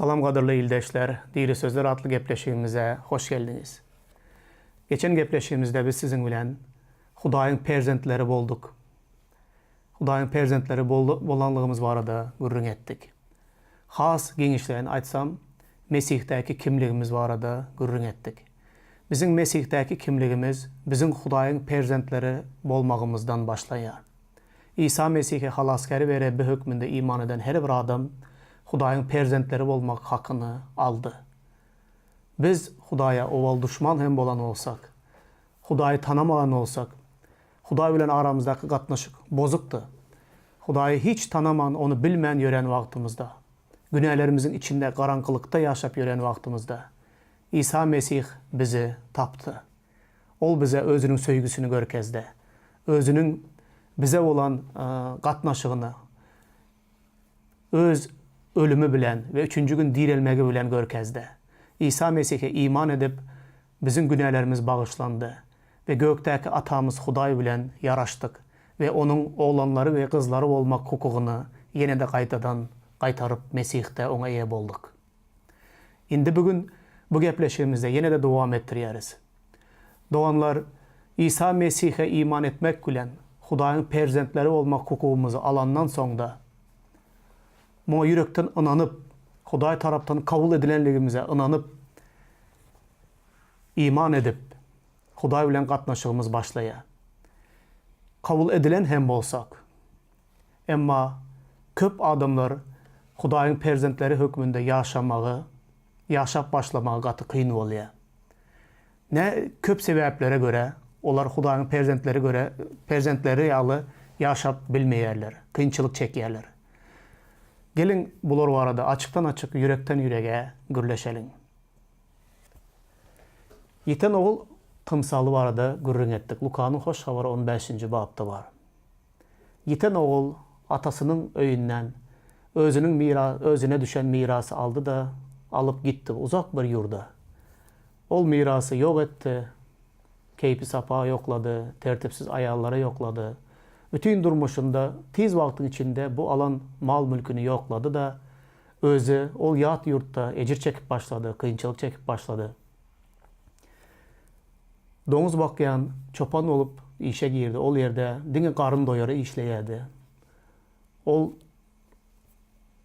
Salam qadırlı ildeşler, Diri Sözler adlı gepleşigimize hoş geldiniz. Geçen gepleşigimizde biz sizin bilen Hudaýyň perzentleri bolduk. Hudaýyň perzentleri bolanlygymız barada gürrüň etdik. Has geňişlerini aýtsam, Mesihtäki kimligimiz barada gürrüň etdik. Bizim Mesihtäki kimligimiz bizim Hudaýyň perzentleri bolmagymyzdan başlaýar. İsa Mesih'e halaskeri ve Rebbi hükmünde iman eden her bir adam Hudaýyň perzentleri bolmak hakkını aldı. Biz Hudaýa owal düşman hem bolan olsak, Hudaýy tanamagan olsak, Hudaý bilen aramyzdaki gatnaşyk bozukdy. Hudaýy hiç tanamagan, onu bilmän ýören wagtymyzda, günälerimizin içinde garaňkylykda ýaşap ýören wagtymyzda İsa Mesih bizi tapdy. Ol bize özünün söýgüsini görkezdi. Özünün bize olan gatnaşygyny öz ölümü bilen ve 3-nji gün direlmegi bilen görkezdi. İsa Mesih'e iman edip bizim günahlarımız bağışlandı ve gökteki atamız Hudaý bilen yaraştık ve onun oğlanları ve kızları olmak hukukunu yine de kaytadan kaytarıp Mesih'te ona eýe bolduk. Indi bugün bu gepleşigimizde yine de dowam ettirýäris. Doğanlar İsa Mesih'e iman etmek bilen Hudaýyň perzentleri olmak hukukumuzu alandan soňda mo yürekten ınanıp, Hudaý tarapdan kabul edilenligimize ınanıp, iman edip, Hudaý bilen gatnaşygymyz başlaýa. Kabul edilen hem bolsak. Emma köp adamlar Hudaýyň perzentleri hükmünde ýaşap başlamagy gaty kyn bolýar. Ne köp sebeplere göre, olar Hudaýyň perzentleri ýaly ýaşap bilmeýärler, kynçylyk çekýärler. Gelin bular barada açıktan açık, yürekten yüreğe gürleşelim. Yiten oğul tımsalı barada gürrüň etdik. Lukanyň hoş habary 15-nji babda var. Yiten oğul atasının öýünden özüne düşen mirasy aldı da alıp gitti uzak bir ýurda. Ol mirasy ýok etdi. Keypi sapa yokladı, tertipsiz ayallara yokladı. Bütün durmuşunda tiz vaktin içinde bu alan mal mülkünü yokladı da özü ol yat yurtta ecir çekip başladı, kıyınçılık çekip başladı. Domuz bakyan çopan olup işe girdi. Ol yerde dine karın doyarı işleyedi.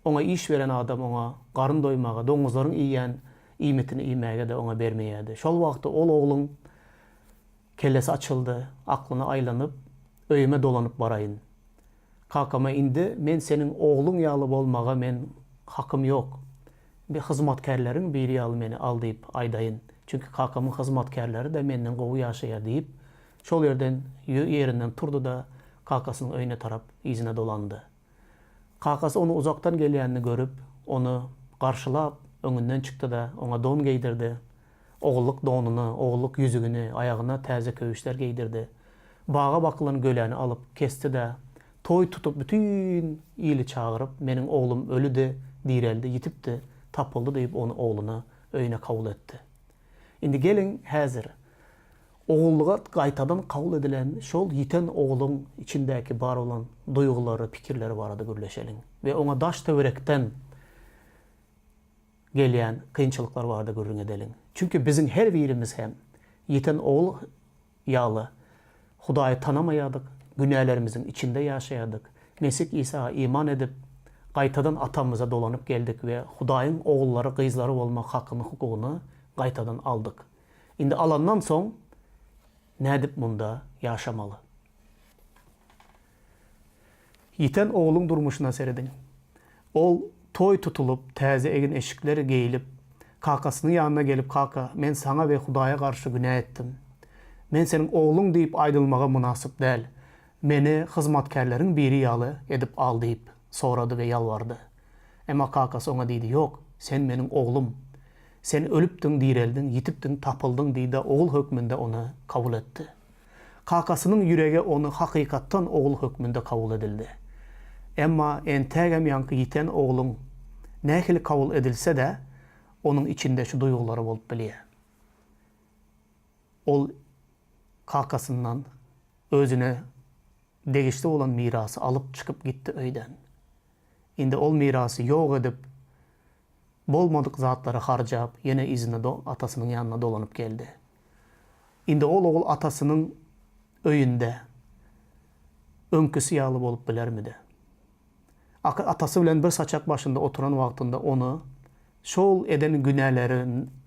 Ona iş veren adam ona karın doymağa, domuzların iyiyen imetini iymege de ona vermeyedi. Şol vakti ol oğlun kellesi açıldı, aklına aylanıp öýüme dolanıp barayın. Kakama indi, men senin oğlun ýaly bolmaga men hakym ýok. Bir hyzmatkerleriň biri ýaly meni al diýip aýdaýyn. Çünki kakamyň hyzmatkerleri de menden gowy ýaşaýar diýip şol ýerinden turdu da kakasynyň öýüne tarap izine dolandy. Kakasy onu uzaktan gelýänini görüp, onu garşylap öňünden çykdy da ona don giydirdi. Oğulluk donunu, oğulluk yüzügünü, ayağına täze köýüşler giydirdi. Bağa bakılan göleni alıp kesti de toy tutup bütün ýyly çağırıp menin oğlum ölüdi, direldi, yitipdi, tapıldı diýip onu oğluna öýüne kabul etdi. Indi gelin häzir oğulluğa gaýtadan kabul edilen şol yiten oğlun içindäki bar olan duýgulary, pikirleri barada gürleşelim ve ona daş töwerekden gelýän kynçylyklar barada gürrüň edelim. Çünkü bizim her birimiz hem yiten oğul ýaly Hudaýy tanamaýadyk, günälerimizin içinde ýaşaýadyk. Mesih İsa'ya iman edip, gaýtadan atamyza dolanıp geldik ve Hudaýyň oğulları, gyzlary bolmak hakyny, hukukunu gaýtadan aldık. Indi alandan soň nädip munda ýaşamaly? Yiten oğlun durmuşuna seredin. Ol toy tutulup, täze egin eşikleri geyilip, kakasynyň ýanyna gelip, kaka, men sana ve Hudaýa garşy günä etdim. Men senin oğlun diýip aýdylmaga munasyp däl. Meni hyzmatkerleriň biri ýaly edip al diýip sorady we ýalvardy. Emma kakasy ona diýdi, "Ýok, sen meniň oğlum. Sen ölüpdiň, direldin, yitipdiň, tapıldyň" diýdi. Oğul hökmünde onu kabul etdi. Kakasynyň ýüregi onu hakykatdan oğul hökmünde kabul edildi. Emma entägem ýanky yiten oğlun nähili kabul edilse de onun içinde şu duýgulary bolup bilýär. Ol kakasından özüne degişli olan mirasy alıp çıkıp gitti öýden. Indi ol mirasy ýok edip bolmadık zatları harcap, yine izine atasının yanına dolanıp geldi. Indi oğul atasının öyünde önküsü yağlı bolup bilermidi. Atası bilen bir saçak başında oturan vaktinde onu şol eden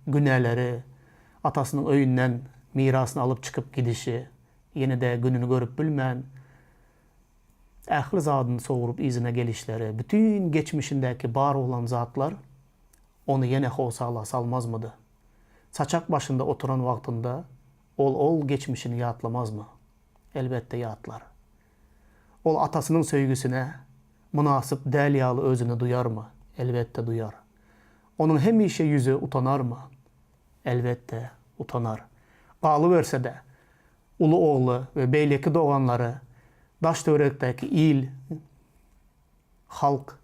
günahları atasının öyünden mirasını alıp çıkıp gidişi, yine de gününü görüp bilmeyen, ähli zadını soğurup izine gelişleri, bütün geçmişindeki bar olan zatlar onu yine hoşala salmaz mıydı? Saçak başında oturan vaktinde ol geçmişini yatlamaz mı? Elbette yatlar. Ol atasının söygüsüne münasip deliyalı özünü duyar mı? Elbette duyar. Onun hemişe yüzü utanar mı? Elbette utanar. Qalıverse de ulu oğlu ve beyleki doğanları Daştörekteki il, halk,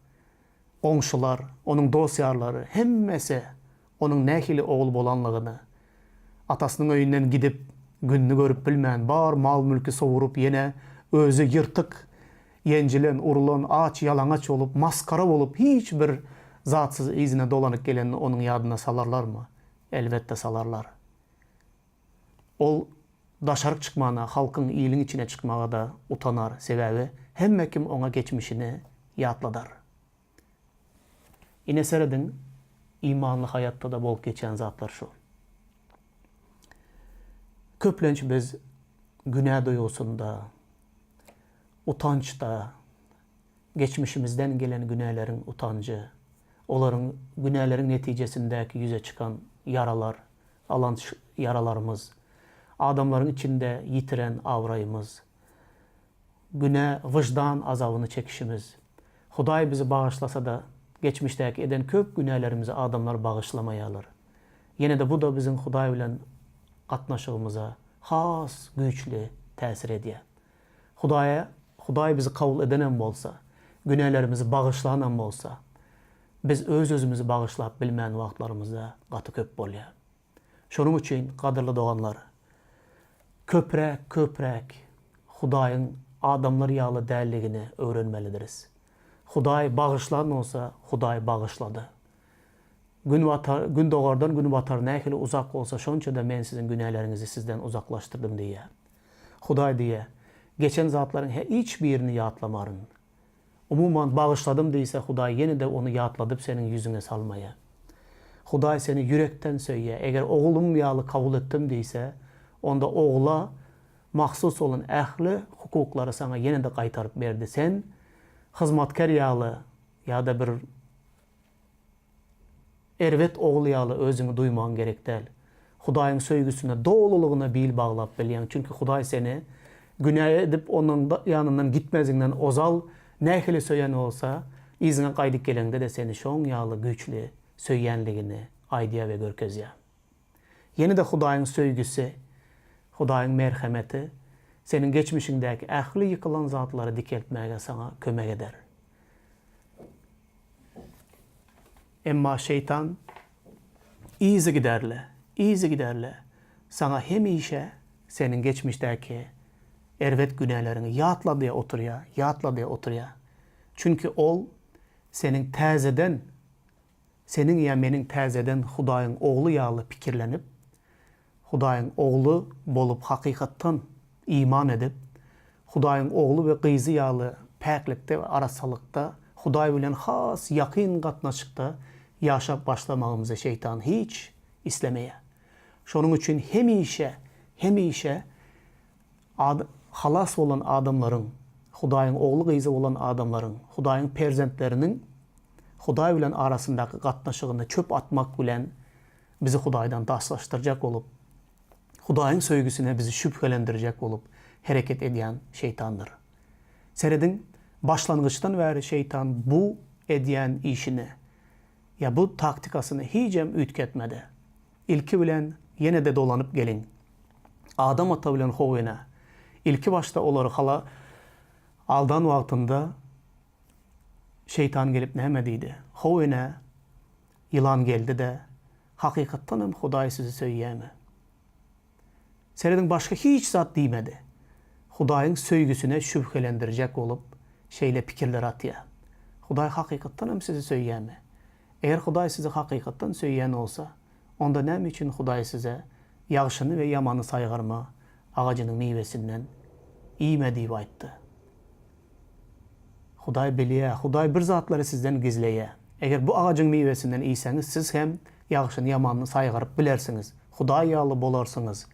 onşular, onun dosyarları hemmesi onun nehili oğul bolanlığını atasının öyünden gidip gününü görüp bilmeyen bar mal mülkü soğurup yine özü yırtık, yencilen, urulan, aç, yalanaç olup, maskara olup hiçbir zatsız izine dolanıp gelenini onun yadına salarlar mı? Elbette salarlar. Ol daşarık çıkmağına, halkın iyiliğin içine çıkmağa da utanar, sebebi hem kim ona geçmişini yatladar. Yine seredin imanlı hayatta da bol geçen zatlar şu. Köplenç biz günah duyusunda, utançta, geçmişimizden gelen günahların utancı, onların günahların neticesindeki yüze çıkan yaralar, alan yaralarımız, adamların içinde yitiren avrayımız, günah, vicdan azabını çekişimiz, Huday bizi bağışlasa da geçmişteki eden köp günahlarımızı adamlar bağışlamayalar. Yine de bu da bizim Huday ile katnaşığımıza has, güçlü tesir ediyor. Huday bizi kabul edenen bolsa, günahlarımızı bağışlanan bolsa, biz özümüzü bağışlayıp bilmeyen vaxtlarımızda katı köp bolya. Şunun için kadırlı doğanlar, köprek Hudayın adamlar yağlı değerliğini öğrenmelidiriz. Huday bağışlanan olsa Huday bağışladı. Gün doğardan gün batar nehili uzak olsa şonça da men sizin günahlarınızı sizden uzaklaştırdım diye. Huday diye geçen zatların hiçbirini yatlamarın. Umuman bağışladım deyse Huday yine de onu yatladıp senin yüzüne salmaya. Huday seni yürekten söyle. Eğer oğlum yağlı kabul ettim deyse onda oğula mahsus olan ehli hukukları sana yine de kaytarıp verdi. Sen hizmetkar yağlı ya da bir ervet oğlu yağlı özünü duyman gerek değil. Hudayın söygüsüne, doğruluğuna bil bağlap bilyen. Çünkü Huday seni günah edip onun yanından gitmezinden ozal nehili söyyen olsa izine kaydık gelende de seni şon yağlı güçlü söyyenliğini aydiya ve görkez ya. Yine de Hudayın söygüsü, Hudayın merhameti senin geçmişindeki ehli yıkılan zatları dikeltmeye sana kömek eder. Emma şeytan izi giderle sana hem işe senin geçmişteki ervet günahlarını yatla diye oturuyor. Çünkü ol senin tezeden, senin ya menin tezeden Hudayın oğlu yağlı pikirlenip, Hudayın oğlu bolup hakikattan iman edip, Hudayın oğlu ve kıyızı yağlı peklikte ve arasalıkta, Huday bilen has yakın katnaşıkta yaşap başlamağımıza şeytan hiç istemeye. Şunun için hemişe halas olan adamların, Hudayın oğlu kıyızı olan adamların, Hudayın perzentlerinin Huday bilen arasındaki katnaşığını çöp atmak bilen bizi Hudaydan daşlaştıracak olup, Hudayın söygüsüne bizi şüphelendirecek olup hareket eden şeytandır. Seredin başlangıçtan beri şeytan bu ediyen işini ya bu taktikasını hicem ütketmedi. İlki bilen yine de dolanıp gelin. Adam ata bilen hovena. İlki başta oları hala aldan vaktinde şeytan gelip nehmediydi. Hovena yılan geldi de hakikattanım Huday sizi söyleyeme. Seredin başka hiç zat demedi. Hudayın söygüsüne şüphelendirecek olup şeyle fikirler atıyor. Huday hakikattanım sizi söyleyeme. Eğer Hudaý sizi hakykatdan söýýän bolsa, onda näme üçin Hudaý size ýagşyny we ýamany saýgarma ağacynyň meyvesinden iýme diýip aýtdy? Hudaý bilýär, Hudaý bir zatlary sizden gizleýär. Eger bu ağacyň meyvesinden iýseňiz, siz hem ýagşyny ýamanyny saýgaryp bilersiňiz. Hudaý ýaly bolarsyňyz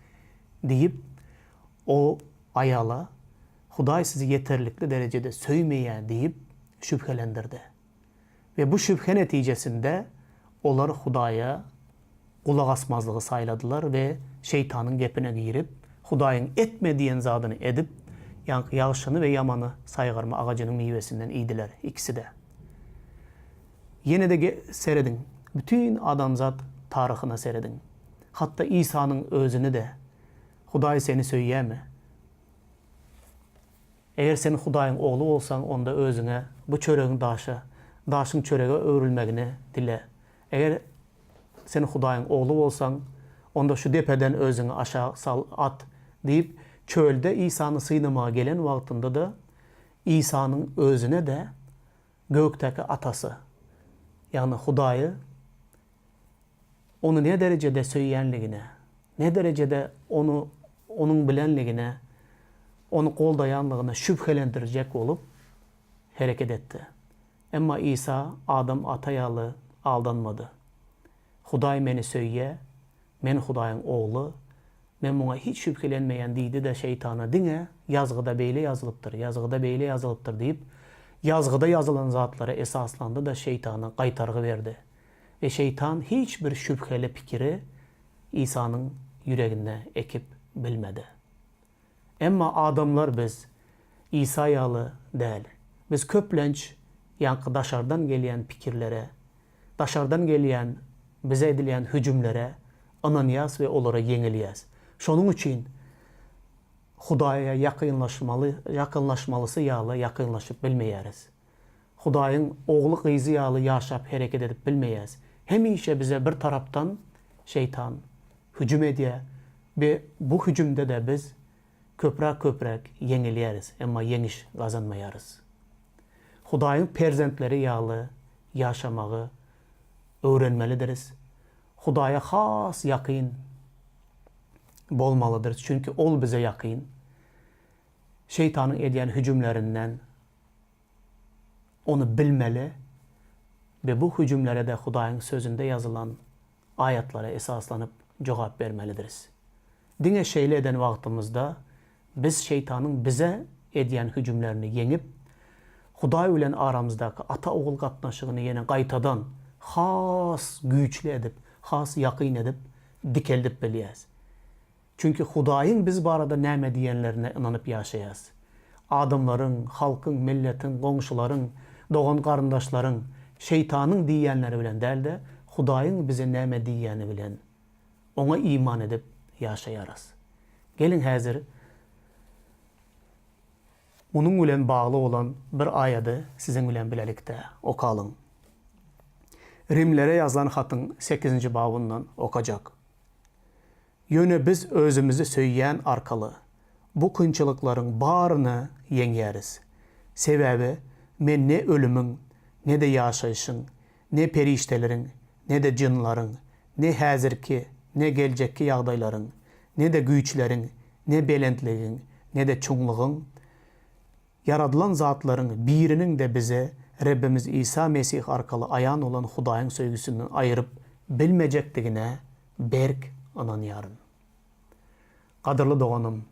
diýip o aýala Hudaý sizi yeterlikli derecede söýmeýär diýip şüphelendirdi. Ve bu şüphe netijesinde onlar Hudaýa kulak asmazlığı sayladılar ve şeytanın gepine girip Hudaýyň etmediýen zadyny edip ýagşyny ve ýamany saýgarma ağacynyň meyvesinden iýdiler ikisi de. Yine de seredin. Bütün adamzat taryhyna seredin. Hatta İsa'nın özüni de Hudaý seni söýýärmi? Eger sen Hudaýyň oglu bolsaň, onda özüňe bu çöregiň daşyň çörege öwrülmegini dile. Eger sen Hudaýyň oglu bolsaň, onda şu depeden özüňi aşağı sal at diýip çölde İsa'ny synamaga gelen wagtynda da İsa'nın özüne de gökteki atası, yani Hudaýy onu ne derecede söýýänligine, ne derecede onun bilenligine, onu goldaýanlygyna şüphelendirjek bolup hereket etdi. Emma İsa adam ataýaly aldanmadı. Hudaý meni söýýär, men Hudaýyň oglu, men muňa hiç şüphelenmeýän diýdi de şeytana, diňe ýazgyda beýle ýazylypdyr, ýazgyda beýle ýazylypdyr diýip ýazgyda ýazylan zatlara esaslandy da şeytana gaýtargy berdi. Ve şeytan hiç bir şüpheli pikiri İsa'nın yüreğine ekip bilmedi. Emma adamlar biz İsa ýaly däl. Biz köplenç ýanky daşardan gelýän pikirlere, daşardan gelýän bize edilýän hüjümlere ananyas we olara yeňilýäs. Şonuň üçin Hudaýa ýakynlaşmalysy ýaly ýakynlaşyp bilmeýäris. Hudaýyň ogly gyzy ýaly ýaşap hereket edip bilmeýäs. Hemişe bize bir taraptan şeytan hücum edýär ve bu hücumda da biz köprek yeňilýäris, emma yeňiş gazanmaýarys. Hudaýyň perzentleri ýaly ýaşamagy öwrenmelidiriz. Hudaýa has ýakyn bolmalydyr. Çünki ol bize ýakyn. Şeytanyň edýän hüjümlerinden onu bilmeli ve bu hüjümlere de Hudaýyň sözünde yazılan ayatlara esaslanıp cevap vermelidiriz. Diňe şeýle eden wagtymyzda biz şeytanyň bize edýän hüjümlerini yeňip Hudaý bilen aramızdaky ata-ogul gatnaşygyny ýene gaýtadan has güýçli edip, has ýakyn edip dikeldip bilýäs. Çünki Hudaýyň biz barada näme diýenlerine inanyp ýaşaýas. Adamlaryň, halkyň, milletin, goňşularyň, dogan garyndaşlaryň şeytanyň diýenleri bilen däl de Hudaýyň bize näme diýeni bilen ona iman edip ýaşaýarys. Gelin häzir onun bilen bagly olan bir aýady siziň bilen bilelikde okalyň. Rimlere yazılan hatyň 8-nji babyndan okajak. Ýöne biz özümüzi söýýän arkaly bu kynçylyklaryň baryny yeňýäris. Sebäbi men ne ölümüň, ne de ýaşaýyşyň, ne perişteleriň, ne de jynlaryň, ne häzirki, ne geljekki ýagdaýlaryň, ne de güýçleriň, ne belentligiň, ne de çuňlygyň, yaradılan zatlaryň biriniň de bize Rabbimiz İsa Mesih arkaly aýan olan Hudaýyň söýgüsinden aýryp bilmejekdigine berk ananýaryn. Gadyrly doganym,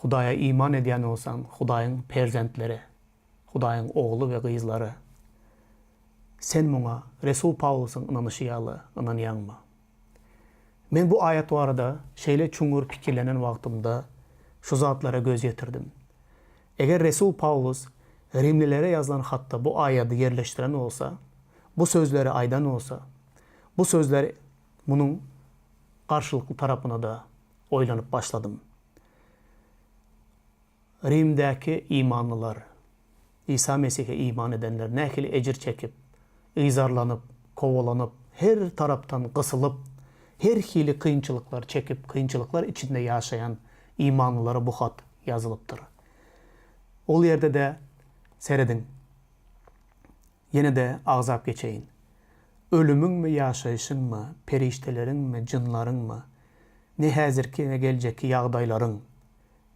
Hudaýa iman edýän bolsaň, Hudaýyň perzentleri, Hudaýyň oglu we gyzlary, sen muňa Resul Paulusyň inanyşy ýaly inanýanmy? Men bu aýat barada şeýle çuňur pikirlenen wagtymda şu zatlara göz ýetirdim. Eger Resul Paulus Rimlilere yazılan hatta bu aýady yerleştiren olsa, bu sözleri aýdan olsa, bu sözler bunun karşılıklı tarapına da oylanyp başladım. Rimdäki imanlılar, İsa Mesih'e iman edenler nähili ejir çekip, ýzarlanyp, kowalanyp, her taraptan gysılıp, her hili kynçylyklar çekip, kynçylyklar içinde ýaşaýan imanlılara bu hat yazılıpdyr. Ol ýerde de seredin. Yine de ağzap geçeyin. Ölümün mü, yaşayışın mı, periştelerin mi, cınların mı, ne hazırki ne geleceki yağdayların,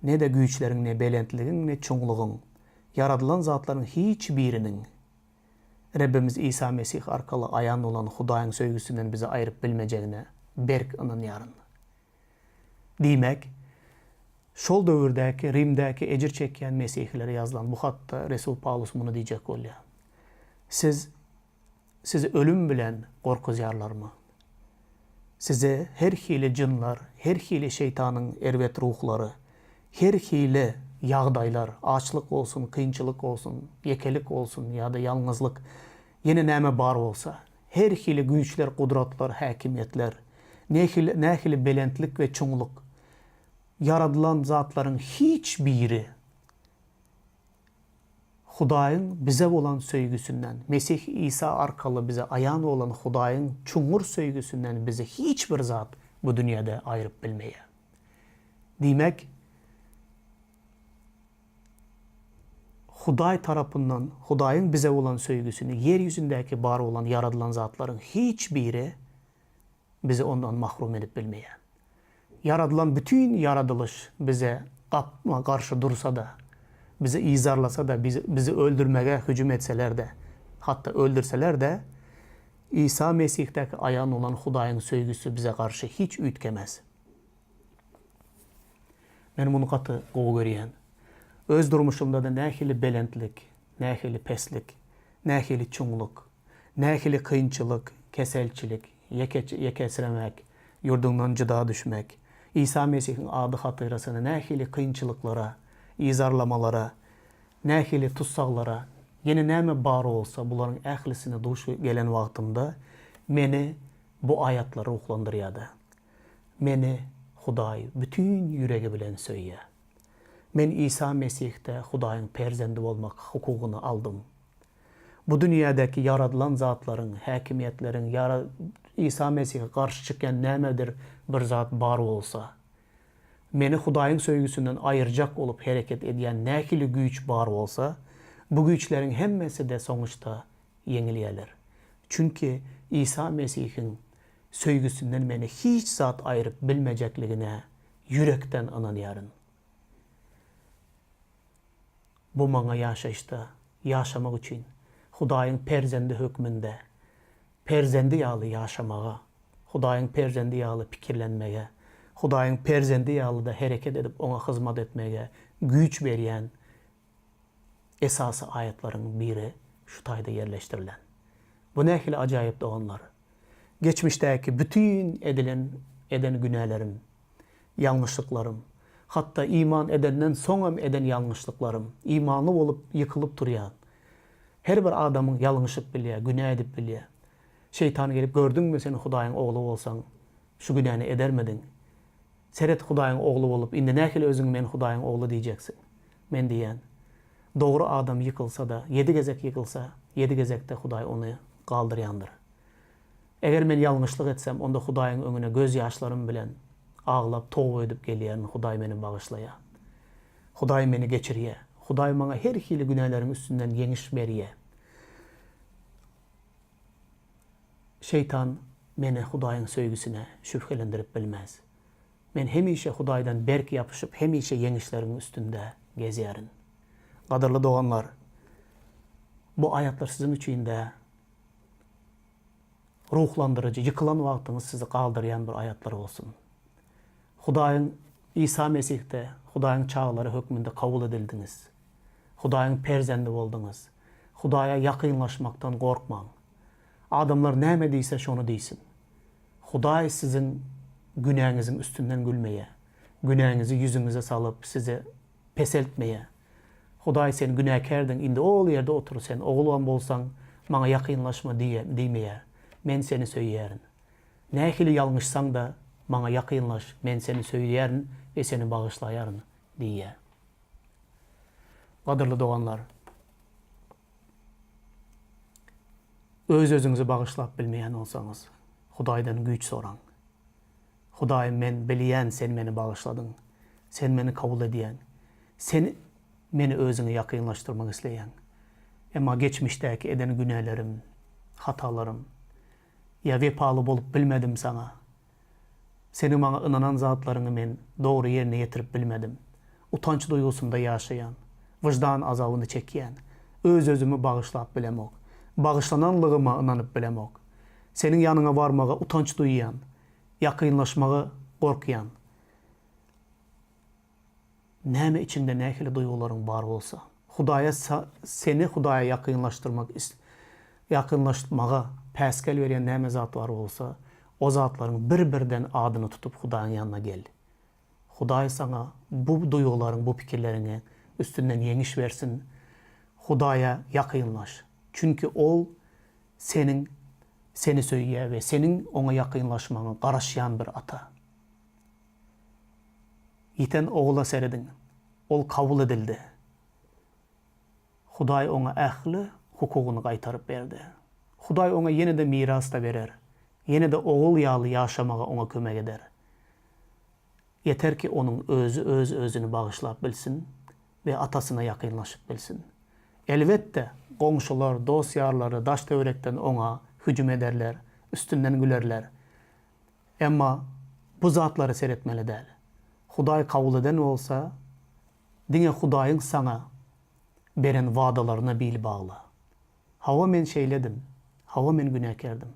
ne de güçlerin, ne belentliğin, ne çoğunluğun, yaradılan zatların hiçbirinin, Rabbimiz İsa Mesih arkalı ayan olan Hudaýyň söýgüsünden bizi ayırıp bilmejegine berk ynanýaryn. Diýmek, şol döwürdäki Rimdäki ejir çekýän Mesihlere yazılan bu hatda Resul Paulus muny diýjek bolýar. Sizi ölüm bilen gorkuzýarlarmy? Size her hili cınlar, her hili şeytanın ervet ruhları, her hili yağdaylar, açlık olsun, kıyınçılık olsun, yekelik olsun ya da yalnızlık, yine näme bar olsa, her hili güýçler, kudratlar, hakimiyetler, ne hili belentlik ve çoğunluk, yaradılan zatların hiçbiri Hudaýyň bize olan söýgüsünden, Mesih İsa arkalı bize ayan olan Hudaýyň çuňur söýgüsünden bize hiçbir zat bu dünyada ayırıp bilmeýär. Diýmek, Hudaý tarapyndan Hudaýyň bize olan söýgüsini ýerýüzündäki bar olan yaradılan zatların hiçbiri bizi ondan mahrum edip bilmeýär. Yaradılan bütün yaradılış bize karşı dursa da, bizi izarlasa da, bizi öldürmeye hücum etseler de, hatta öldürseler de, İsa Mesih'teki ayan olan Hudaýyň söýgüsü bize karşı hiç ütkemez. Men bunu katı gowy görýän. Öz durmuşumda da nähili belentlik, nähili peslik, nähili çoğunluk, nähili kıyınçılık, keselçilik, yekesremek, yurdundan cıda düşmek, İsa Mesih'in adı hatırasını nähili kıyınçılıklara, izarlamalara, nähili tutsaklara, yine näme bar olsa buların ählisine duş gelen wagtymda meni bu ayatlar ruhlandyrýardy. Meni Hudaý bütün ýüregi bilen söýýär. Men İsa Mesih'te Hudaýyň perzendi bolmak hukugyny aldım. Bu dünyadaki yaradılan zatların, hakimiyetlerin, İsa Mesih'e karşı çıkan nämedir bir zat bar olsa, meni Hudaýyň söýgüsünden ayırjak olup hareket edýän nähili güýç bar bolsa, bu güýçlerin hemmesi de soňuşda ýeňilýärler. Çünki İsa Mesih'in söýgüsünden meni hiç zat ayırıp bilmejekligine yürekden inanýaryn. Bu maňa ýaşaýyşda ýaşamak üçin Hudaýyň perzendi hökmünde, perzendi ýaly ýaşamaga, Hudaýyň perzendi ýaly pikirlenmege, Hudaýyň perzendi ýaly da hereket edip ona hyzmat etmege güýç berýän esasy ayetlaryň biri şu taýda yerleşdirilen. Bu nähili ajaýyp doganlar. Geçmişdäki bütün eden günahlarım, yanlışlıklarım, hatta iman edenden soňam eden yanlışlıklarım, imanlı olup yıkılıp durýan, her bir adamın yalňyşyp bilýär, günah edip bilýär. Şeytan gelip, gördüňmi sen Hudaýyň ogly bolsaň, şu günahny edermedin. Seret Hudaýyň ogly bolup, indi nähili özüň men Hudaýyň ogly diýjeksin. Men diýen, dogry adam yıkılsa da, 7 gezek yıkılsa, 7 gezekde Hudaý onu galdyrýandyr. Eger men yalňyşlyk etsem, onda Hudaýyň öňüne göz ýaşlarym bilen ağlap towba edip gelýän, Hudaý meni bagyşlaýar. Hudaý meni geçirýär. Hudaý maňa her hili günahlarym üstünden yeňiş berýär. Şeytan meni Hudaýyň söýgüsine şüphelendirip bilmez. Men hemişe Hudaýdan berk ýapyşyp, hemişe yeňişleriň üstünde gezýärin. Gadyrly doganlar, bu ayatlar sizin üçin de ruhlandırıcı, yıkılan wagtyňyz sizi galdyrýan bir ayatlar olsun. Hudaýyň İsa Mesih'te, Hudaýyň çağlary hökmünde kabul edildiňiz. Hudaýyň perzendi boldyňyz. Hudaýa ýakynlaşmakdan gorkmaň. Adamlar näme diýse şonu diýsin. Hudaý sizin günahınızın üstünden gülmeye, günahınızı yüzünüze salıp sizi peseltmeye. Hudaý sen günahkardın, indi ol yerde otur, sen oğlan bolsan, maňa ýakynlaşma diýmeýär. Men seni söýýärin. Nähili ýalňyşsaň da maňa ýakynlaş, men seni söýýärin we seni bagyşlaýaryn diýär. Gadyrly doganlar, öz-özüňizi bagyşlap bilmeýän bolsaňyz, Hudaýdan güýç soraň. Hudaý, men bilýän sen meni bagyşladyň, sen meni kabul edýän, sen meni özüňe ýakynlaşdyrmak isleýän. Ama geçmişteki eden günahlarım, hatalarım, ya vepalı bolup bilmedim sana. Senin bana inanan zatlarını men doğru yerine getirip bilmedim. Utanç duygusunda yaşayan, vicdan azabını çekiyen, öz özümü bağışlayıp bilemok, bağışlananlığıma inanıp bilemok, senin yanına varmağa utanç duyan, yakınlaşmağa korkuyan, näme içinde nähili duyguların var olsa, seni Hudaya yakınlaştırmağa päskel veren näme zat var olsa, o zatların bir-birden adını tutup Hudaýyň yanına gel. Hudaý sana bu duyguların, bu pikirlerini üstünden yeňiş versin. Hudaýa yakınlaş. Çünkü ol seni söýýär ve senin ona yakınlaşmaňy garaşýan bir ata. Ýiten ogula seredin. Ol kabul edildi. Hudaý ona ähli hukugyny gaýtaryp berdi. Hudaý ona ýene de miras da berer. Ýene de ogul ýaly ýaşamaga ona kömek eder. Yeter ki onun özünü bağışlap bilsin ve atasına yakınlaşıp bilsin. Elbette komşular, dost yarları daş devrekten ona hücum ederler, üstünden gülerler. Ama bu zatları seyretmeli değil. Hudaý kabul eden olsa, dine Hudaýyň sana beren vadalarına bil bağlı. Hava men şeyledim, hava men günahkerdim,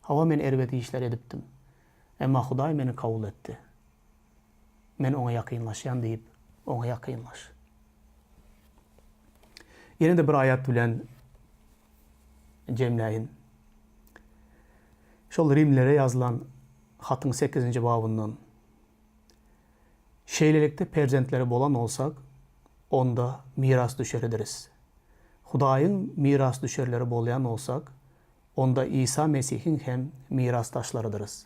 hava men erbeti işler edipdim. Ama Hudaý meni kabul etti. Men ona yakınlaşyan deyip ona yakınlaş. Yine de bir ayat bilen cemleyin. Şol Rimlere yazılan hatın 8. babından şeylelikte perzentleri bolan olsak onda miras düşer ederiz. Hudaýyň miras düşerleri bolayan olsak onda İsa Mesih'in hem mirasdaşlarıdırız.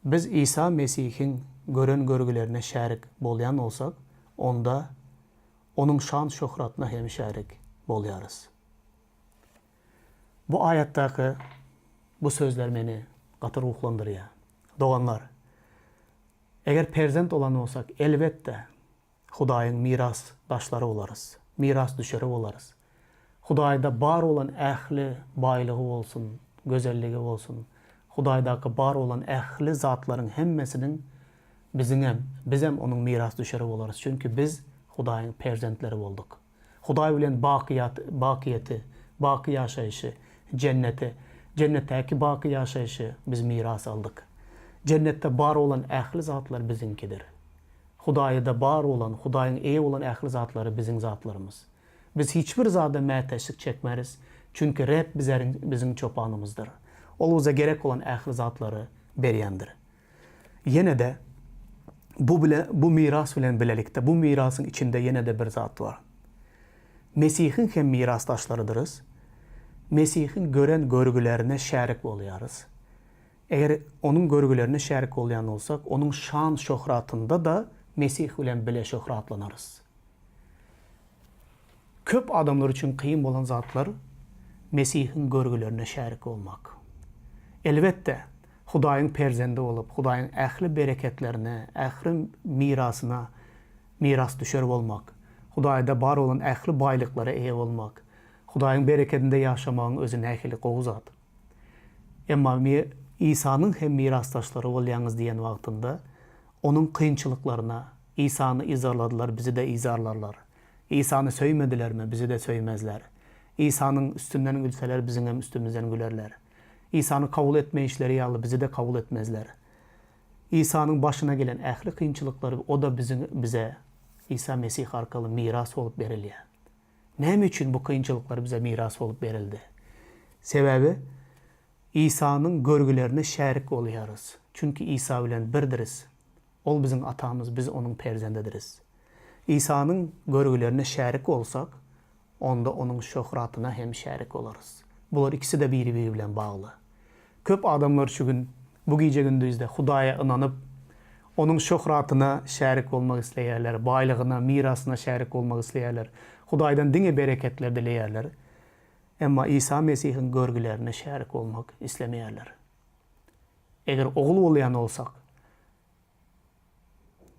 Biz İsa Mesih'in gören görgülerine şärik bolyan olsak, onda onun şan şöhratına hem şärik bolýarys. Bu ayetteki bu sözler meni gaty ruhlandyrýar. Doganlar, eger perzent olan olsak, elbette Hudaýyň mirasdaşlary bolarys, miras düşeri bolarys. Hudaýda bar olan ähli baýlygy bolsun, gözelligi bolsun, Hudaýdaky bar olan ähli zatlaryň hemmesinin biz hem onun miras düşeri bolarys. Çünkü biz Hudaýyň perzentleri bolduk. Hudaý bilen baky ýaşaýyşy, cennetdäki baky ýaşaýyşy biz miras aldyk. Cennette bar olan ähli zatlar bizinkidir. Hudaýda bar olan, Hudaýyň eýe olan ähli zatlary biziň zatlarymız. Biz hiçbir zada mäteşlik çekmeriz. Çünkü Rab bizim çopanımızdır. Ol bize gerek olan ähli zatlary berýändir. Yine de bu miras bilen bilelikde, bu mirasın içinde yine de bir zat var. Mesih'in hem mirasdaşlarıdırız. Mesih'in gören görgülerine şärik bolýarys. Eğer onun görgülerine şärik bolýan olsak, onun şan şöhratında da Mesih bilen bile şöhratlanarız. Köp adamlar için kıyım olan zatlar Mesih'in görgülerine şärik olmak. Elbette Hudaýyň perzendi olup, Hudaýyň ähli bereketlerine, ähli mirasına miras düşer bolmak. Hudaýda bar olan ähli baýlyklara eýe bolmak. Hudaýyň bereketinde ýaşamagyň özü nähili gowzat. Emma İsa'nın hem mirasdaşları bolýaňyz diýen wagtynda onun kıyınçılıklarına İsa'nı izarladılar, bizi de izarlarlar. İsa'nı söymedilermi, bizi de söymezler. İsa'nın üstünden gülseler, bizim hem üstümüzden gülerler. İsa'nı kabul etme işleri ýaly bizi de kabul etmezler. İsa'nın başına gelen ähli kıyınçılıkları o da bize İsa Mesih arkaly miras bolup berilýär. Näme üçin bu kıyınçılıklar bize miras bolup berildi? Sebebi İsa'nın görgülerine şärik bolýarys. Çünkü İsa bilen birdiriz. Ol bizim atamız, biz onun perzendidiriz. İsa'nın görgülerine şärik olsak, onda onun şöhratyna hem şärik olarız. Bular ikisi de biri bilen bağlı. Köp adamlar şu gün, bu gece gündüzde Hudaýa inanıp, onun şöhratyna şärik olmak isleýärler, baýlygyna, mirasyna şärik olmak isleýärler. Hudaýdan diňe bereketler dileýärler. Emma İsa Mesih'in görgülerine şärik olmak islemeýärler. Eger oğul bolýan olsak,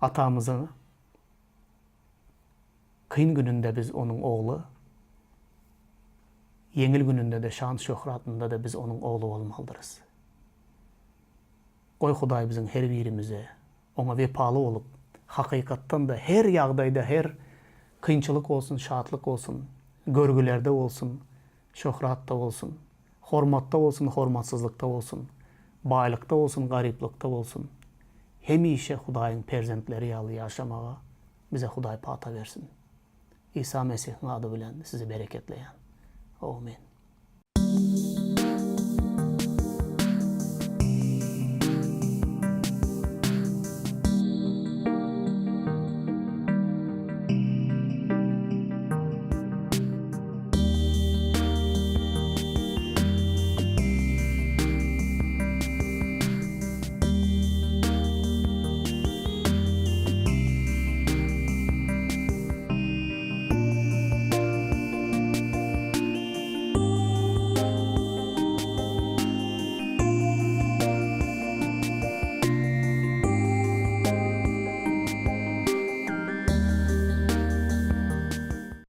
atamızın kıyın gününde biz onun oğlu, Yengil gününde de, şan şöhratında da biz onun oğlu olmalıdırız. Goy Hudaý bizim her birimize ona vepalı olup, hakykatdan da her ýagdaýda, her kynçylyk olsun, şatlyk olsun, görgülerde olsun, şöhratda olsun, hormatda olsun, hormatsızlykda olsun, baýlykda olsun, garyplykda olsun, hemişe Hudaýyň perzentleri ýaly ýaşamaga bize Hudaý pata bersin. İsa Mesih'in adı bilen sizi bereketleyen. Amin.